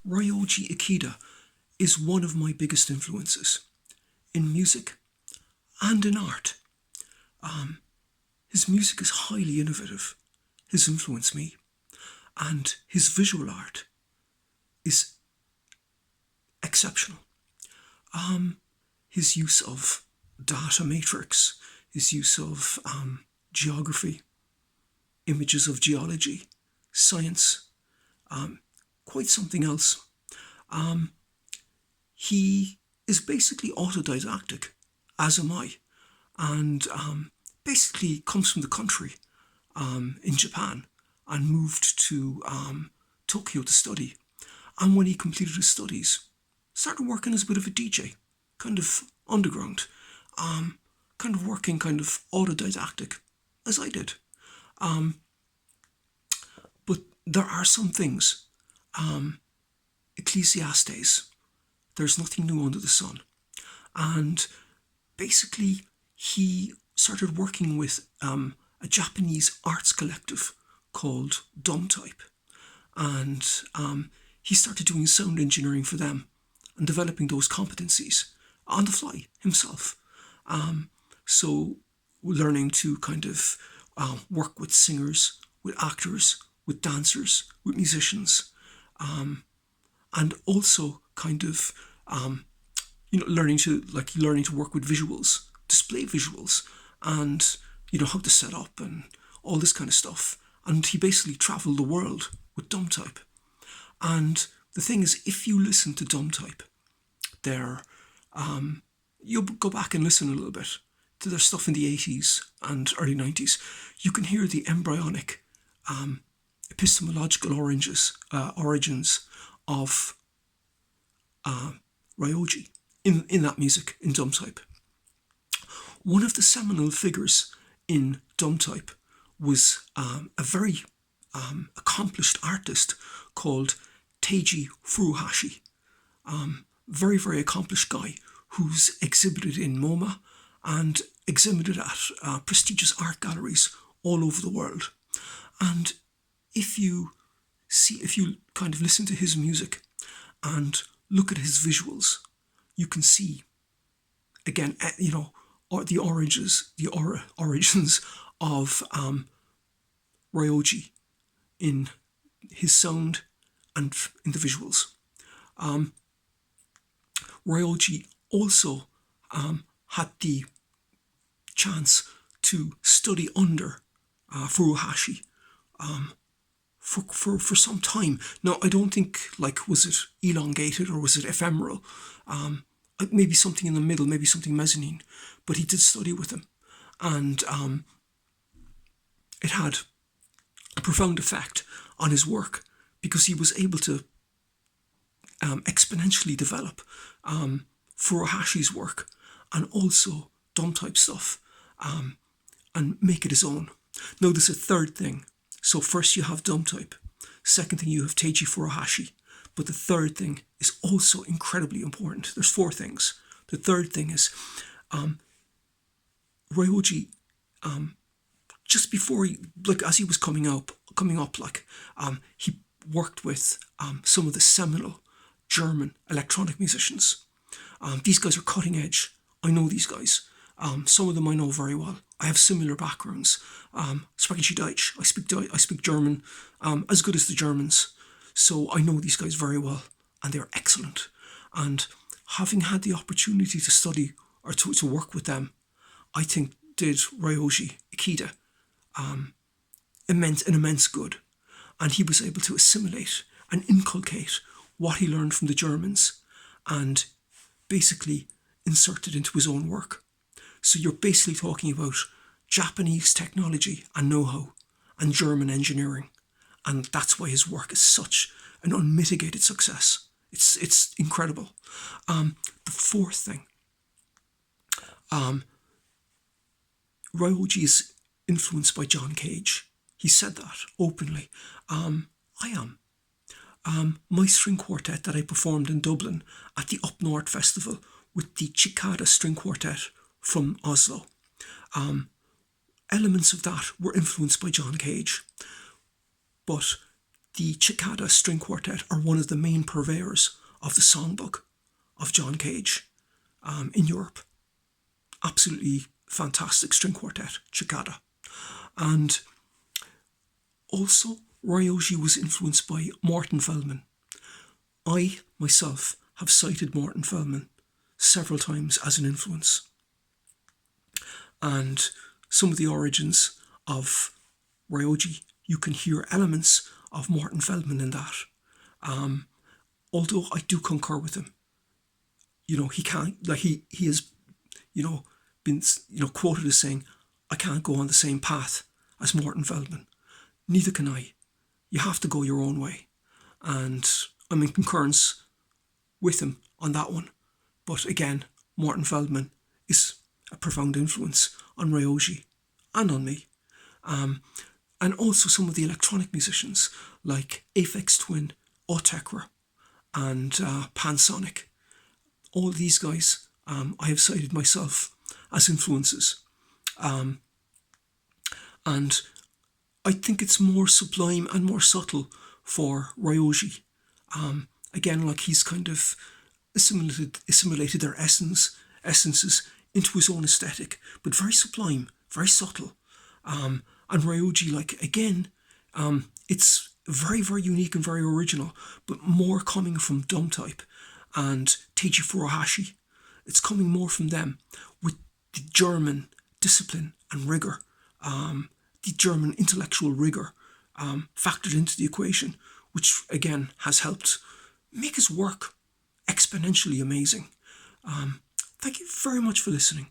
Ryoji Ikeda is one of my biggest influences in music and in art. His music is highly innovative, has influenced me, and his visual art is exceptional. His use of data matrix, his use of geography, images of geology, science, quite something else. He is basically autodidactic, as am I, and basically comes from the country in Japan and moved to Tokyo to study. And when he completed his studies, started working as a bit of a DJ, kind of underground, kind of working kind of autodidactic, as I did. But there are some things, Ecclesiastes, there's nothing new under the sun. And basically, he started working with a Japanese arts collective called Type, and he started doing sound engineering for them and developing those competencies on the fly himself. So learning to kind of work with singers, with actors, with dancers, with musicians, and also kind of learning to work with visuals, display visuals, and how to set up and all this kind of stuff. And he basically travelled the world with Type. And the thing is, if you listen to Type, you'll go back and listen a little bit to their stuff in the 80s and early 90s. You can hear the embryonic epistemological origins of Ryoji in that music, in Type. One of the seminal figures in Type was a very accomplished artist called Teiji Furuhashi. Very, very accomplished guy who's exhibited in MoMA and exhibited at prestigious art galleries all over the world. And if you kind of listen to his music and look at his visuals, you can see, again, the origins of Ryoji in his sound and in the visuals. Ryoji also had the chance to study under Furuhashi for some time. Now, I don't think, was it elongated or was it ephemeral? Maybe something in the middle, maybe something mezzanine. But he did study with him. And it had a profound effect on his work because he was able to exponentially develop Furuhashi's work and also Type stuff and make it his own. Now, there's a third thing. So first you have Type. Second thing, you have Teiji Furuhashi. But the third thing is also incredibly important. There's four things. The third thing is Ryoji, just before as he was coming up, he worked with some of the seminal German electronic musicians. These guys are cutting edge. I know these guys. Some of them I know very well. I have similar backgrounds. Sprechen Sie Deutsch? I speak German as good as the Germans. So I know these guys very well, and they're excellent. And having had the opportunity to study or to work with them, I think did Ryoji Ikeda immense good. And he was able to assimilate and inculcate what he learned from the Germans and basically insert it into his own work. So you're basically talking about Japanese technology and know-how and German engineering. And that's why his work is such an unmitigated success. It's incredible. The fourth thing, Ryoji is influenced by John Cage. He said that openly. I am. My string quartet that I performed in Dublin at the Up North Festival with the Cicada String Quartet from Oslo. Elements of that were influenced by John Cage. But the Cicada String Quartet are one of the main purveyors of the songbook of John Cage in Europe. Absolutely fantastic string quartet, Cicada. And also, Ryoji was influenced by Morton Feldman. I, myself, have cited Morton Feldman several times as an influence. And some of the origins of Ryoji, you can hear elements of Morton Feldman in that. Although I do concur with him. He can't, he has, been, quoted as saying, I can't go on the same path as Morton Feldman. Neither can I. You have to go your own way. And I'm in concurrence with him on that one. But again, Morton Feldman is a profound influence on Ryoji and on me. And also some of the electronic musicians like Aphex Twin, Autechre, and Pansonic. All these guys I have cited myself as influences. And I think it's more sublime and more subtle for Ryoji. Again, like he's kind of assimilated their essences into his own aesthetic, but very sublime, very subtle. And Ryoji, it's very, very unique and very original, but more coming from Dumb Type and Teiji Furuhashi. It's coming more from them with the German discipline and rigour, the German intellectual rigour factored into the equation, which again has helped make his work exponentially amazing. Thank you very much for listening.